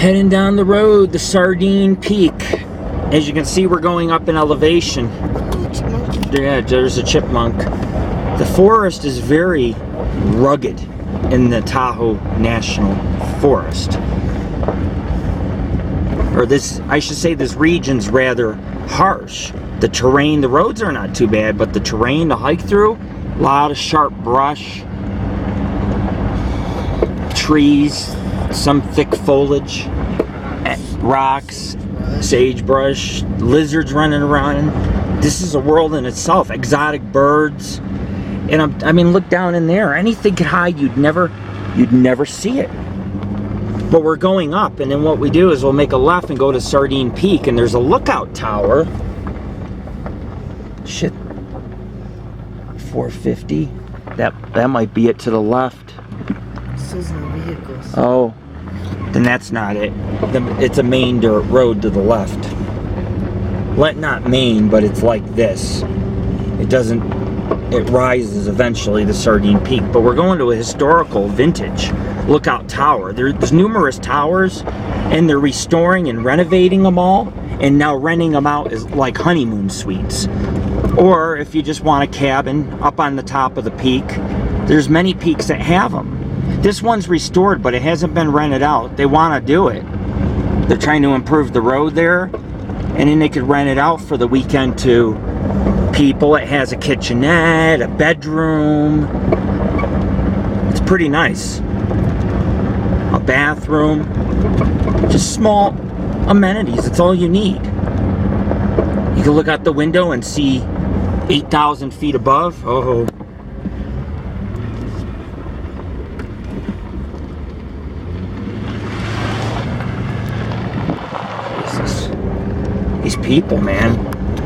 Heading down the road, the Sardine Peak. As you can see, we're going up in elevation. Yeah, there's a chipmunk. The forest is very rugged in the Tahoe National Forest. Or this, I should say, this region's rather harsh. The terrain, the roads are not too bad, but the terrain to hike through, a lot of sharp brush, trees, some thick foliage, rocks, sagebrush, lizards running around. This is a world in itself. Exotic birds, and I mean, look down in there. Anything could hide. You'd never see it. But we're going up, and then what we do is we'll make a left and go to Sardine Peak, and there's a lookout tower. Shit, 450. That might be it to the left. It says no vehicles. Oh, then that's not it. It's a main dirt road to the left. Not main, but it's like this. It rises eventually to Sardine Peak. But we're going to a historical vintage lookout tower. There's numerous towers, and they're restoring and renovating them all, and now renting them out as like honeymoon suites. Or if you just want a cabin up on the top of the peak, there's many peaks that have them. This one's restored, but it hasn't been rented out. They want to do it. They're trying to improve the road there, and then they could rent it out for the weekend to people. It has a kitchenette, a bedroom. It's pretty nice. A bathroom. Just small amenities. It's all you need. You can look out the window and see 8,000 feet above. Oh. These people, man,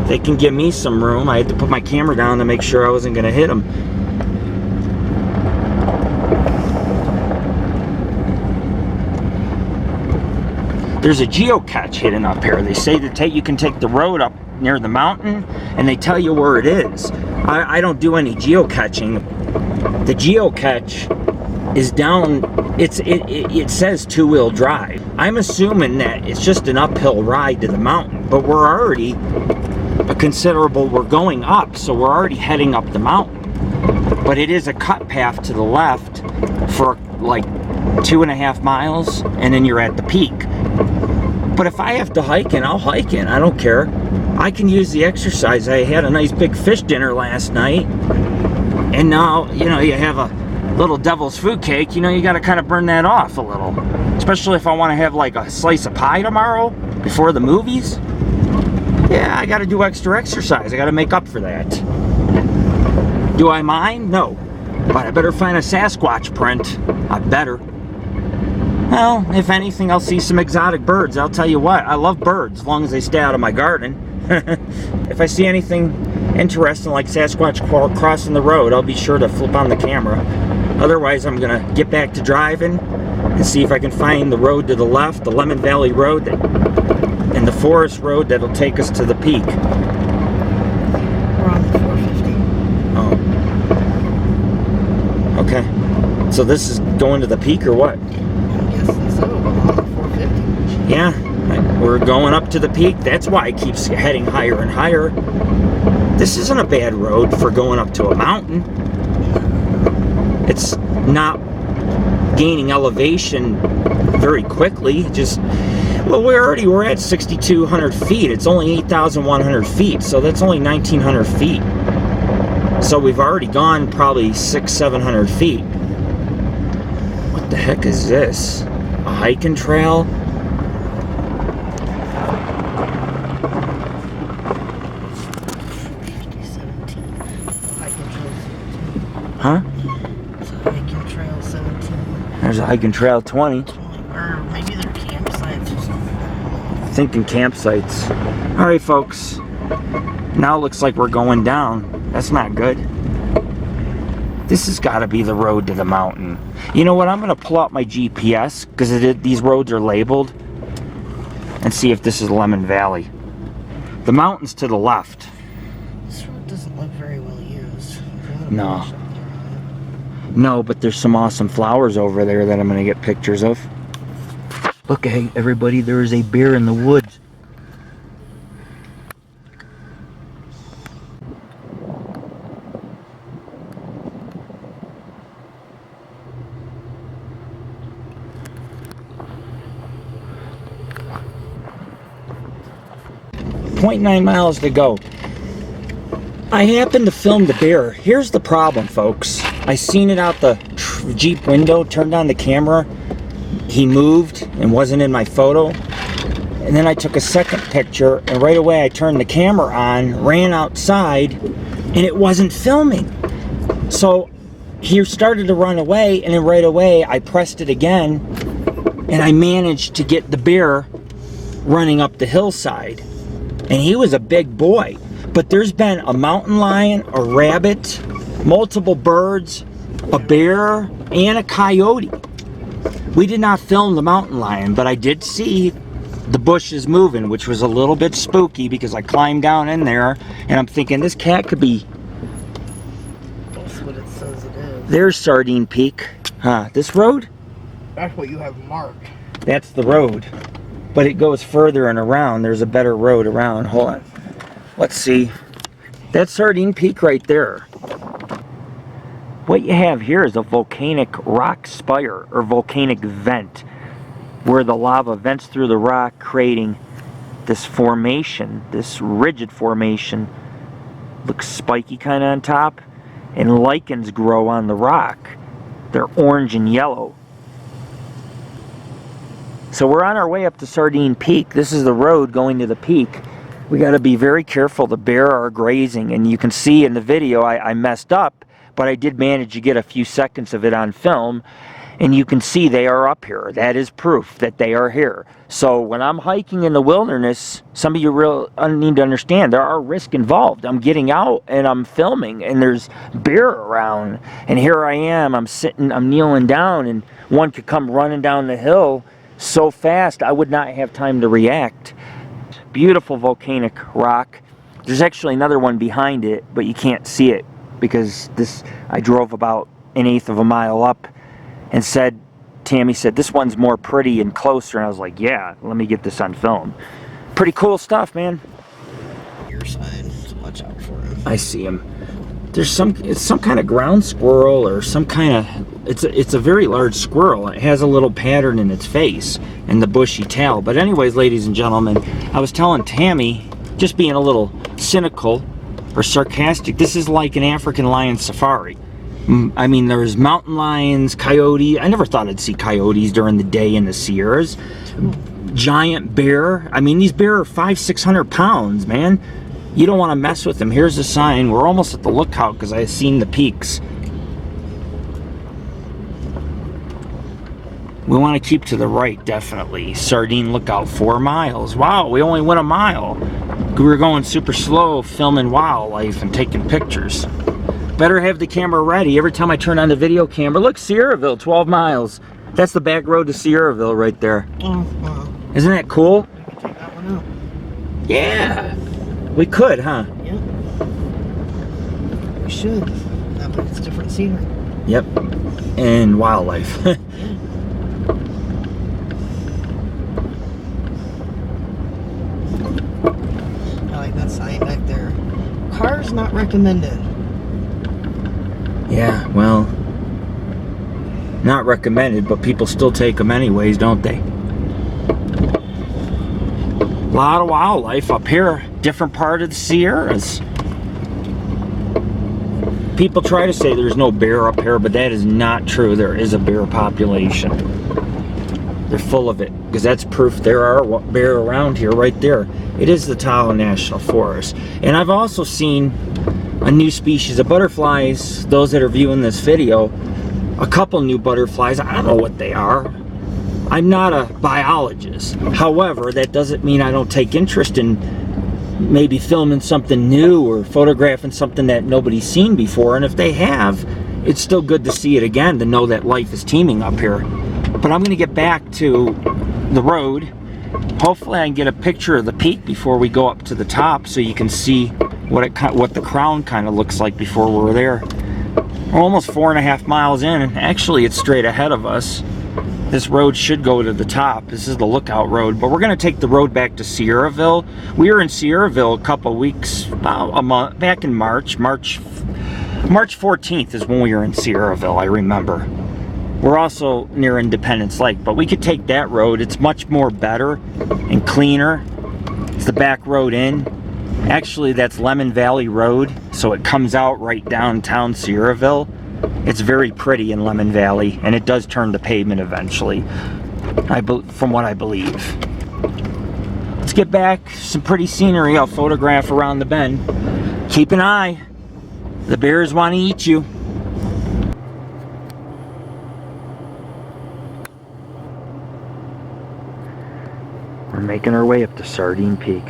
they can give me some room. I had to put my camera down to make sure I wasn't going to hit them. There's a geocache hidden up here. They say that you can take the road up near the mountain, and they tell you where it is. I don't do any geocaching. The geocache is down. It says two-wheel drive. I'm assuming that it's just an uphill ride to the mountain, but we're already we're going up, so we're already heading up the mountain. But it is a cut path to the left for like 2.5 miles, and then you're at the peak. But if I have to hike in, I'll hike in. I don't care. I can use the exercise. I had a nice big fish dinner last night, and now, you know, you have a little devil's food cake. You know, you got to kind of burn that off a little. Especially if I want to have like a slice of pie tomorrow before the movies. Yeah, I got to do extra exercise. I got to make up for that. Do I mind? No. But I better find a Sasquatch print. I better. Well, if anything, I'll see some exotic birds. I'll tell you what, I love birds as long as they stay out of my garden. If I see anything interesting like Sasquatch crossing the road, I'll be sure to flip on the camera. Otherwise, I'm going to get back to driving and see if I can find the road to the left, the Lemon Valley Road, and the forest road that'll take us to the peak. We're on the 450. Oh. Okay. So this is going to the peak or what? I'm guessing so. We're on the 450. Yeah, we're going up to the peak. That's why it keeps heading higher and higher. This isn't a bad road for going up to a mountain. It's not gaining elevation very quickly. Just, well, we're at 6,200 feet. It's only 8,100 feet, so that's only 1,900 feet. So we've already gone probably 600-700 feet. What the heck is this? A hiking trail? Huh? It's a hiking trail 17. There's a hiking trail 20. Or maybe they're campsites or something. Thinking campsites. Alright, folks. Now it looks like we're going down. That's not good. This has got to be the road to the mountain. You know what? I'm going to pull out my GPS because these roads are labeled and see if this is Lemon Valley. The mountain's to the left. This road doesn't look very well used. No. No, but there's some awesome flowers over there that I'm going to get pictures of. Look, hey, everybody, there is a bear in the woods. .9 miles to go. I happened to film the bear. Here's the problem, folks. I seen it out the Jeep window, turned on the camera. He moved and wasn't in my photo. And then I took a second picture, and right away I turned the camera on, ran outside, and it wasn't filming. So he started to run away, and then right away I pressed it again, and I managed to get the bear running up the hillside. And he was a big boy. But there's been a mountain lion, a rabbit, multiple birds, a bear, and a coyote. We did not film the mountain lion, but I did see the bushes moving, which was a little bit spooky because I climbed down in there and I'm thinking this cat could be... That's what it says it is. There's Sardine Peak. This road? That's what you have marked. That's the road. But it goes further and around. There's a better road around. Hold on. Let's see. That's Sardine Peak right there. What you have here is a volcanic rock spire or volcanic vent where the lava vents through the rock, creating this formation, this rigid formation. Looks spiky kind of on top, and lichens grow on the rock. They're orange and yellow. So we're on our way up to Sardine Peak. This is the road going to the peak. We got to be very careful. The bear are grazing, and you can see in the video I messed up, but I did manage to get a few seconds of it on film, and you can see they are up here. That is proof that they are here. So when I'm hiking in the wilderness, some of you need to understand there are risks involved. I'm getting out and I'm filming, and there's bear around, and here I am. I'm sitting, I'm kneeling down, and one could come running down the hill so fast I would not have time to react. Beautiful volcanic rock. There's actually another one behind it, but you can't see it because I drove about 1/8 of a mile up, and Tammy said this one's more pretty and closer, and I was like, yeah, let me get this on film. Pretty cool stuff, man. Your side, so watch out for him. I see him. There's it's some kind of ground squirrel or some kind of, it's a very large squirrel. It has a little pattern in its face and the bushy tail. But anyways, ladies and gentlemen, I was telling Tammy, just being a little cynical or sarcastic, this is like an African lion safari. I mean, there's mountain lions, coyote. I never thought I'd see coyotes during the day in the Sierras. Giant bear. I mean, these bear are 500-600 pounds, man. You don't want to mess with them. Here's the sign. We're almost at the lookout because I've seen the peaks. We want to keep to the right, definitely. Sardine Lookout, 4 miles. Wow, we only went a mile. We were going super slow, filming wildlife and taking pictures. Better have the camera ready. Every time I turn on the video camera, look, Sierraville, 12 miles. That's the back road to Sierraville right there. Oh, wow. Isn't that cool? We can take that one out. Yeah. We could, huh? Yep. We should. That way it's different scenery. Yep. And wildlife. I like that sign back there. Cars not recommended. Yeah, well, not recommended, but people still take them anyways, don't they? A lot of wildlife up here, different part of the Sierras. People try to say there's no bear up here, but that is not true. There is a bear population. They're full of it, because that's proof there are bear around here right there. It is the Tahoe National Forest. And I've also seen a new species of butterflies. Those that are viewing this video, a couple new butterflies. I don't know what they are. I'm not a biologist. However, that doesn't mean I don't take interest in maybe filming something new or photographing something that nobody's seen before. And if they have, it's still good to see it again, to know that life is teeming up here. But I'm going to get back to the road. Hopefully I can get a picture of the peak before we go up to the top, so you can see what the crown kind of looks like before we're there. We're almost 4.5 miles in, and actually it's straight ahead of us. This road should go to the top. This is the lookout road, but we're going to take the road back to Sierraville. We were in Sierraville a couple weeks, about a month, back in March 14th is when we were in Sierraville, I remember. We're also near Independence Lake, but we could take that road. It's much more better and cleaner. It's the back road in. Actually, that's Lemon Valley Road, so it comes out right downtown Sierraville. It's very pretty in Lemon Valley, and it does turn to pavement eventually, from what I believe. Let's get back. Some pretty scenery I'll photograph around the bend. Keep an eye. The bears want to eat you. We're making our way up to Sardine Peak.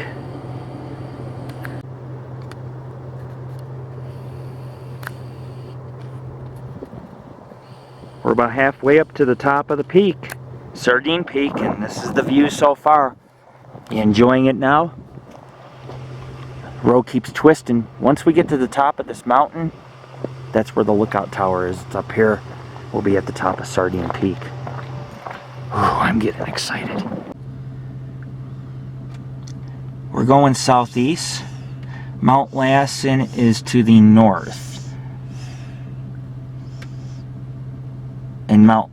We're about halfway up to the top of the peak, Sardine Peak, and this is the view so far. You enjoying it now? Road keeps twisting. Once we get to the top of this mountain, that's where the lookout tower is. It's up here. We'll be at the top of Sardine Peak. Oh, I'm getting excited. We're going southeast. Mount Lassen is to the north. And Mount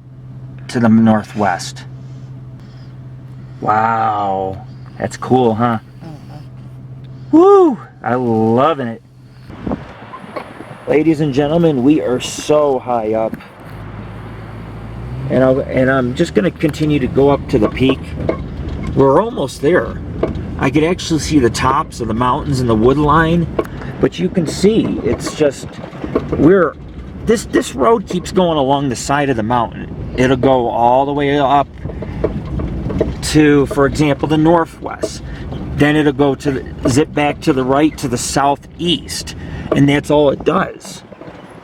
to the northwest. Wow, that's cool, huh? Woo! I'm loving it. Ladies and gentlemen, we are so high up. And I'm just going to continue to go up to the peak. We're almost there. I could actually see the tops of the mountains and the wood line. But you can see, it's just, this road keeps going along the side of the mountain. It'll go all the way up to, for example, the northwest. Then it'll go zip back to the right to the southeast. And that's all it does.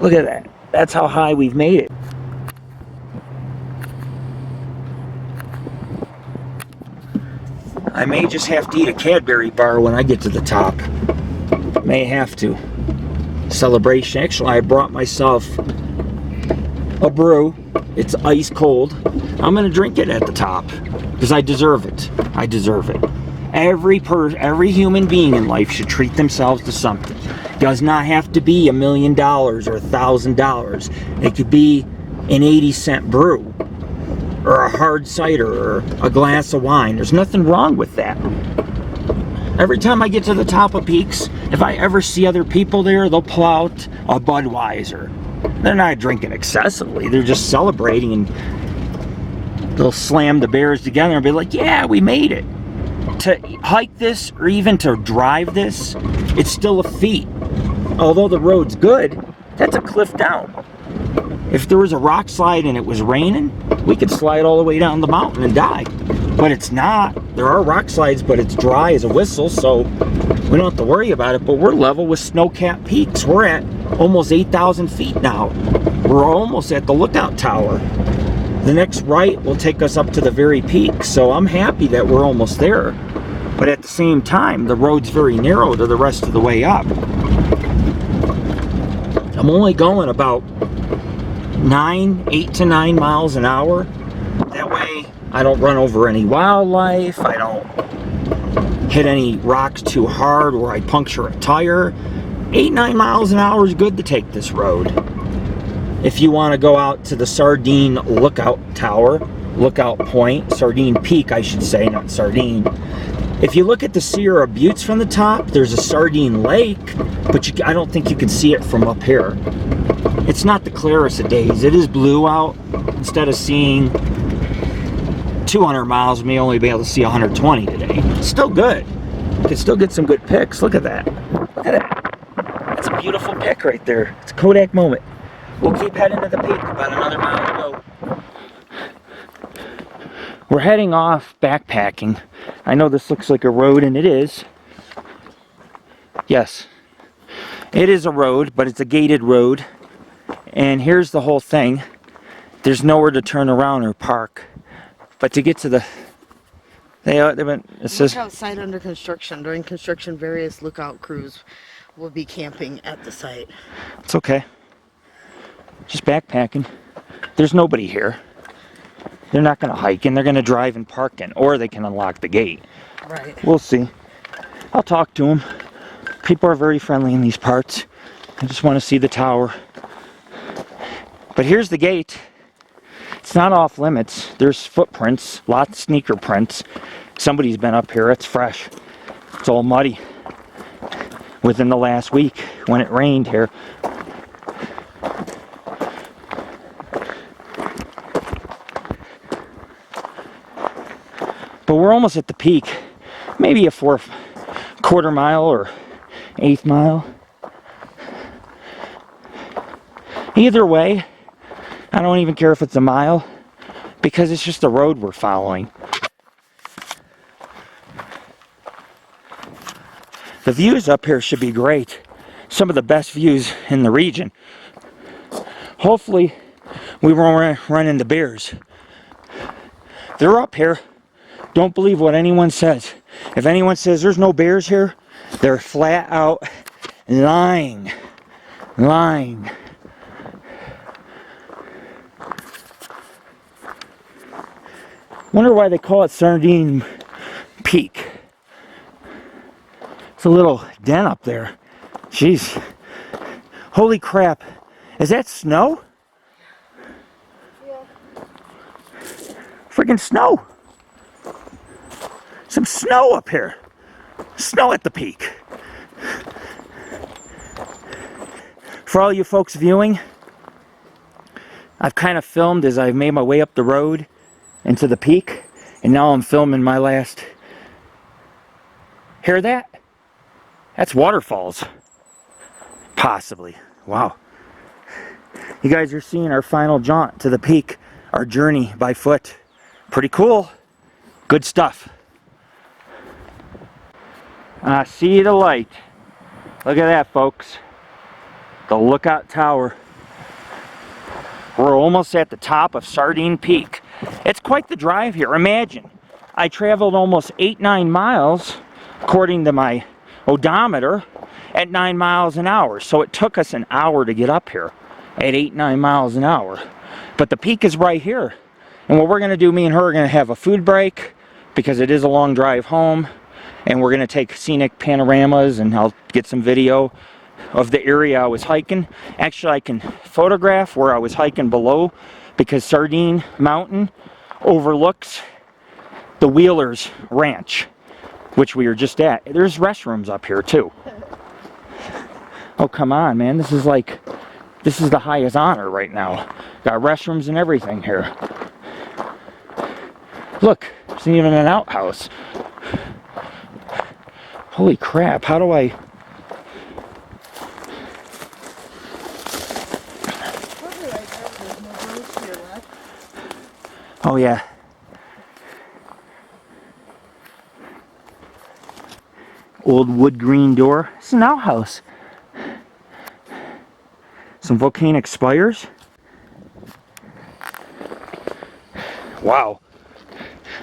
Look at that. That's how high we've made it. I may just have to eat a Cadbury bar when I get to the top. May have to. Celebration. Actually, I brought myself a brew. It's ice cold. I'm gonna drink it at the top because I deserve it. I deserve it. Every human being in life should treat themselves to something. It does not have to be $1 million or $1,000. It could be an 80-cent brew or a hard cider or a glass of wine. There's nothing wrong with that. Every time I get to the top of peaks, if I ever see other people there, they'll pull out a Budweiser. They're not drinking excessively. They're just celebrating, and they'll slam the beers together and be like, yeah, we made it. To hike this or even to drive this, it's still a feat. Although the road's good, that's a cliff down. If there was a rock slide and it was raining, we could slide all the way down the mountain and die. But it's not. There are rock slides, but it's dry as a whistle, so we don't have to worry about it. But we're level with snow-capped peaks. We're at almost 8,000 feet now. We're almost at the lookout tower. The next right will take us up to the very peak, so I'm happy that we're almost there. But at the same time, the road's very narrow to the rest of the way up. I'm only going about 8 to 9 miles an hour. That way I don't run over any wildlife, I don't hit any rocks too hard or I puncture a tire. 8-9 miles an hour is good to take this road. If you want to go out to the Sardine lookout tower, lookout point, Sardine Peak I should say, not Sardine. If you look at the Sierra Buttes from the top, there's a Sardine Lake, but I don't think you can see it from up here. It's not the clearest of days. It is blue out. Instead of seeing 200 miles, we may only be able to see 120 today. Still good. You can still get some good pics. Look at that. Look at that. That's a beautiful pic right there. It's a Kodak moment. We'll keep heading to the peak, about another mile to go. We're heading off backpacking. I know this looks like a road, and it is. Yes. It is a road, but it's a gated road. And here's the whole thing. There's nowhere to turn around or park. But to get to the... it says... Lookout site under construction. During construction, various lookout crews will be camping at the site. It's okay. Just backpacking. There's nobody here. They're not going to hike in. They're going to drive and park in. Or they can unlock the gate. Right. We'll see. I'll talk to them. People are very friendly in these parts. I just want to see the tower. But here's the gate. It's not off limits. There's footprints, lots of sneaker prints. Somebody's been up here. It's fresh. It's all muddy. Within the last week when it rained here. But we're almost at the peak. Maybe a 4/4 mile or 1/8 mile. Either way, I don't even care if it's a mile because it's just the road we're following. The views up here should be great. Some of the best views in the region. Hopefully, we won't run into bears. They're up here. Don't believe what anyone says. If anyone says there's no bears here, they're flat out lying. Lying. Wonder why they call it Sardine Peak. It's a little den up there. Jeez. Holy crap. Is that snow? Yeah. Freaking snow. Some snow up here. Snow at the peak. For all you folks viewing, I've kind of filmed as I've made my way up the road into the peak, and now I'm filming my last. Hear that? That's waterfalls. Possibly. Wow. You guys are seeing our final jaunt to the peak, our journey by foot. Pretty cool. Good stuff. I see the light. Look at that, folks. The lookout tower. We're almost at the top of Sardine Peak. It's quite the drive here. Imagine, I traveled almost 8-9 miles, according to my odometer, at 9 miles an hour. So it took us an hour to get up here at 8-9 miles an hour. But the peak is right here. And what we're going to do, me and her are going to have a food break because it is a long drive home. And we're going to take scenic panoramas, and I'll get some video of the area I was hiking. Actually, I can photograph where I was hiking below because Sardine Mountain overlooks the Wheelers Ranch, which we were just at. There's restrooms up here too. Oh, come on, man. This is the highest honor right now. Got restrooms and everything here. Look, there's even an outhouse. Holy crap, how do I... Oh yeah. Old wood green door. It's an outhouse. Some volcanic spires. Wow.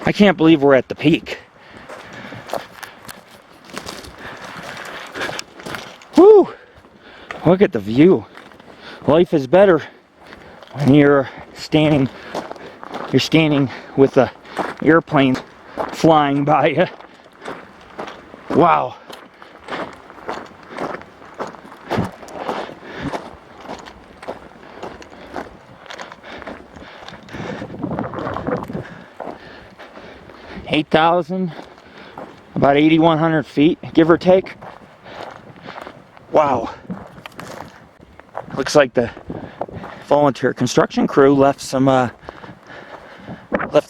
I can't believe we're at the peak. Woo! Look at the view. Life is better when you're standing with the airplane flying by you. Wow. $8,000, about 8,100 feet, give or take. Wow. Looks like the volunteer construction crew left a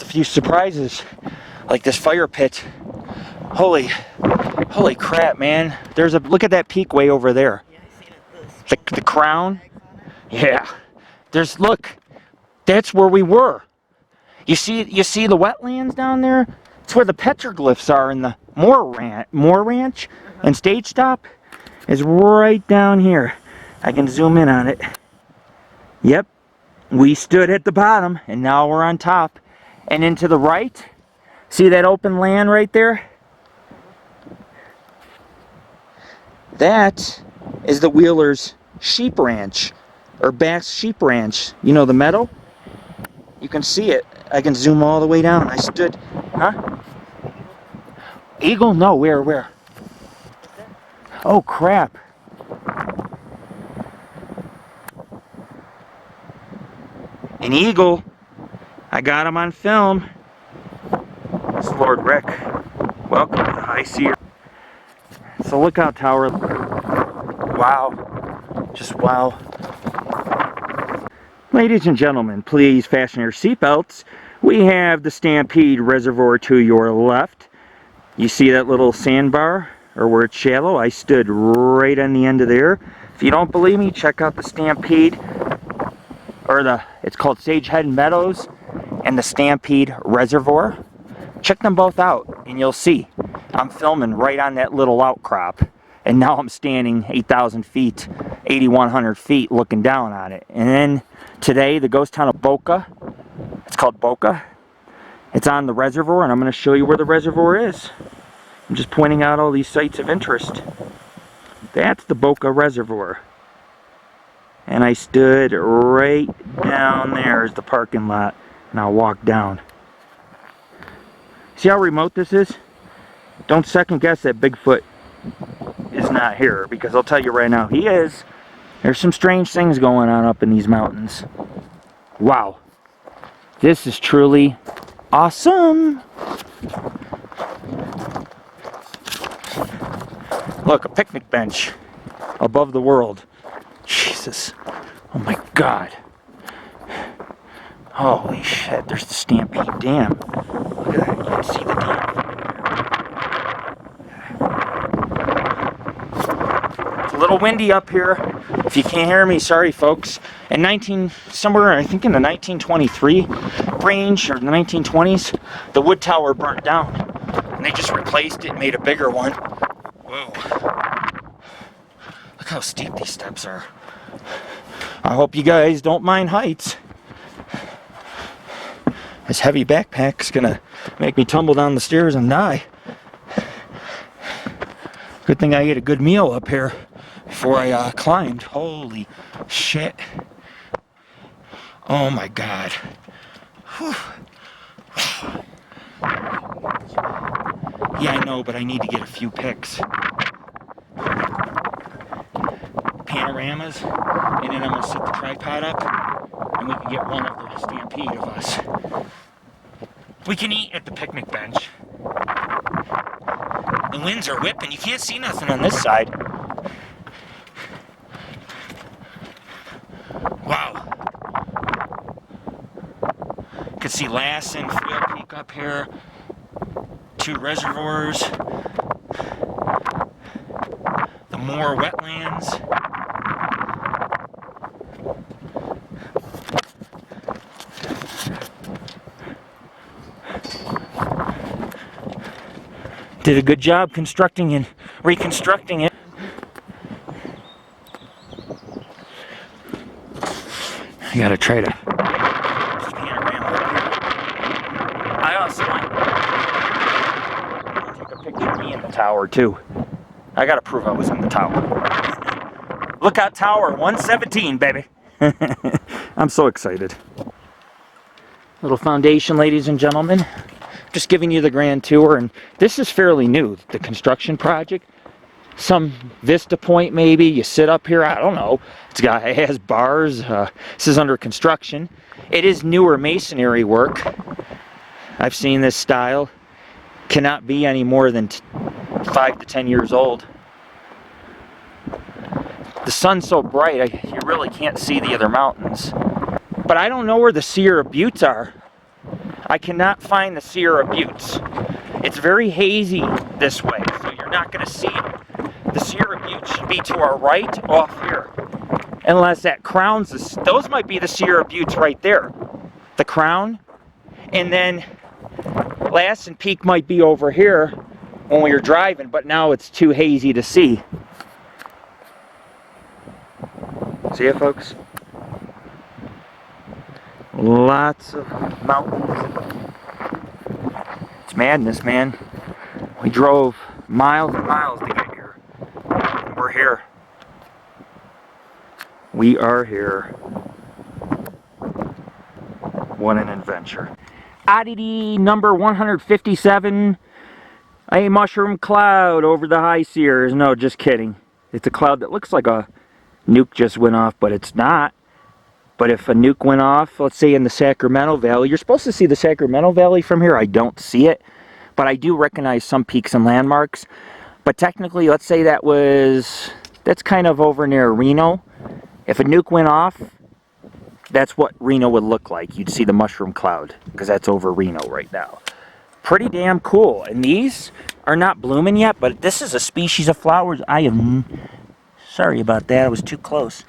few surprises, like this fire pit. Holy crap, man. Look at that peak way over there. Yeah, I seen it. The crown. Yeah. Look, that's where we were. You see the wetlands down there? It's where the petroglyphs are in the Moore Ranch and Stage Stop is right down here. I can zoom in on it. Yep, we stood at the bottom and now we're on top. And into the right, see that open land right there? That is the Wheelers Sheep Ranch, or Bass Sheep Ranch. You know the meadow? You can see it I can zoom all the way down. I stood, huh? Eagle? No, where? Oh, crap. An eagle. I got him on film. It's Lord Rick. Welcome to the High Seer. It's a lookout tower. Wow. Just wow. Ladies and gentlemen, please fasten your seatbelts. We have the Stampede Reservoir to your left. You see that little sandbar, or where it's shallow? I stood right on the end of there. If you don't believe me, check out the Stampede, or it's called Sagehead Meadows, and the Stampede Reservoir. Check them both out, and you'll see. I'm filming right on that little outcrop, and now I'm standing 8,000 feet, 8,100 feet, looking down on it. And then today, the ghost town of Boca, it's called Boca. It's on the reservoir, and I'm going to show you where the reservoir is. I'm just pointing out all these sites of interest. That's the Boca Reservoir. And I stood right down there is the parking lot, and I'll walk down. See how remote this is? Don't second guess that Bigfoot is not here, because I'll tell you right now, he is. There's some strange things going on up in these mountains. Wow. This is truly awesome. Look, a picnic bench above the world. Jesus. Oh my God. Holy shit, there's the Stampede Dam. Look at that, you can see the dam. It's a little windy up here. If you can't hear me, sorry folks. In somewhere, I think in the 1923 range, or the 1920s, the wood tower burnt down. And they just replaced it and made a bigger one. Whoa. Look how steep these steps are. I hope you guys don't mind heights. This heavy backpack's gonna make me tumble down the stairs and die. Good thing I ate a good meal up here before I climbed. Holy shit. Oh my God. Whew. Yeah, I know, but I need to get a few pics. Panoramas, and then I'm gonna set the tripod up, and we can get one of the stampede of us. We can eat at the picnic bench. The winds are whipping, you can't see nothing on this side. Wow. You can see Lassen and Freel Peak up here. 2 reservoirs. The more wetlands. Did a good job constructing and reconstructing it. I gotta try to panorama up here. I also want to take a picture of me in the tower too. I gotta prove I was in the tower. Lookout Tower 117, baby. I'm so excited. Little foundation, ladies and gentlemen. Just giving you the grand tour, and this is fairly new, the construction project. Some vista point maybe, you sit up here, I don't know. It has bars, this is under construction. It is newer masonry work. I've seen this style. Cannot be any more than 5 to 10 years old. The sun's so bright, you really can't see the other mountains. But I don't know where the Sierra Buttes are. I cannot find the Sierra Buttes. It's very hazy this way, so you're not going to see it. The Sierra Buttes should be to our right, off here. Unless that crowns us. Those might be the Sierra Buttes right there. The crown. And then Lassen Peak might be over here when we were driving, but now it's too hazy to see. See it, folks? Lots of mountains. It's madness, man. We drove miles and miles to get here. And we're here. We are here. What an adventure. oddity number 157. A mushroom cloud over the high Sierras. No, just kidding. It's a cloud that looks like a nuke just went off, but it's not. But if a nuke went off, let's say in the Sacramento Valley, you're supposed to see the Sacramento Valley from here. I don't see it, but I do recognize some peaks and landmarks. But technically, let's say that's kind of over near Reno. If a nuke went off, that's what Reno would look like. You'd see the mushroom cloud, because that's over Reno right now. Pretty damn cool. And these are not blooming yet, but this is a species of flowers sorry about that, I was too close.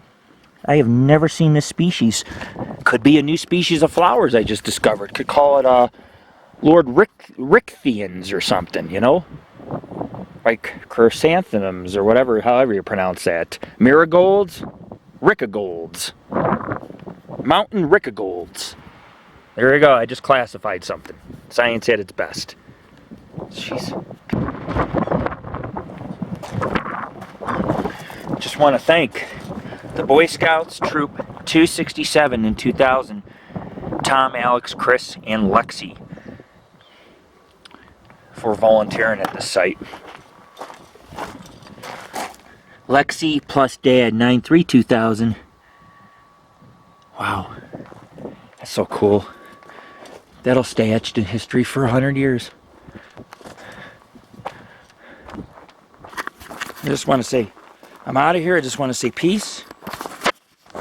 I have never seen this species. Could be a new species of flowers I just discovered. Could call it Lord Richthians or something, you know? Like chrysanthemums or whatever, however you pronounce that. Marigolds, Rickagolds. Mountain Rickagolds. There you go, I just classified something. Science at its best. Jeez. Just want to thank the Boy Scouts Troop 267 in 2000, Tom, Alex, Chris, and Lexi for volunteering at the site. Lexi plus Dad 93-2000. Wow, that's so cool. That'll stay etched in history for 100 years. I just want to say, I'm out of here. I just want to say peace.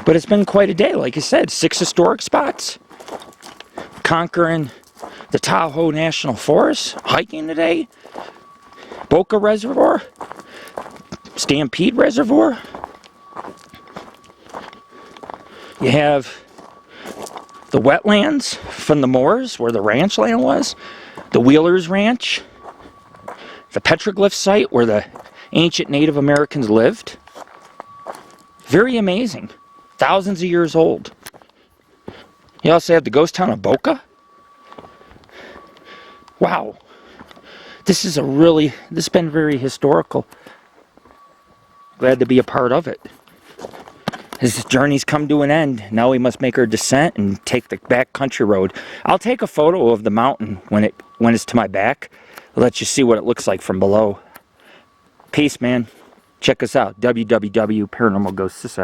But it's been quite a day, like I said. 6 historic spots. Conquering the Tahoe National Forest. Hiking today. Boca Reservoir. Stampede Reservoir. You have the wetlands from the moors where the ranch land was. The Wheelers Ranch. The petroglyph site where the ancient Native Americans lived. Very amazing. Thousands of years old. You also have the ghost town of Boca. Wow. This has been very historical. Glad to be a part of it. His journey's come to an end. Now we must make our descent and take the back country road. I'll take a photo of the mountain when it's to my back. I'll let you see what it looks like from below. Peace, man. Check us out, www.paranormalghostsociety.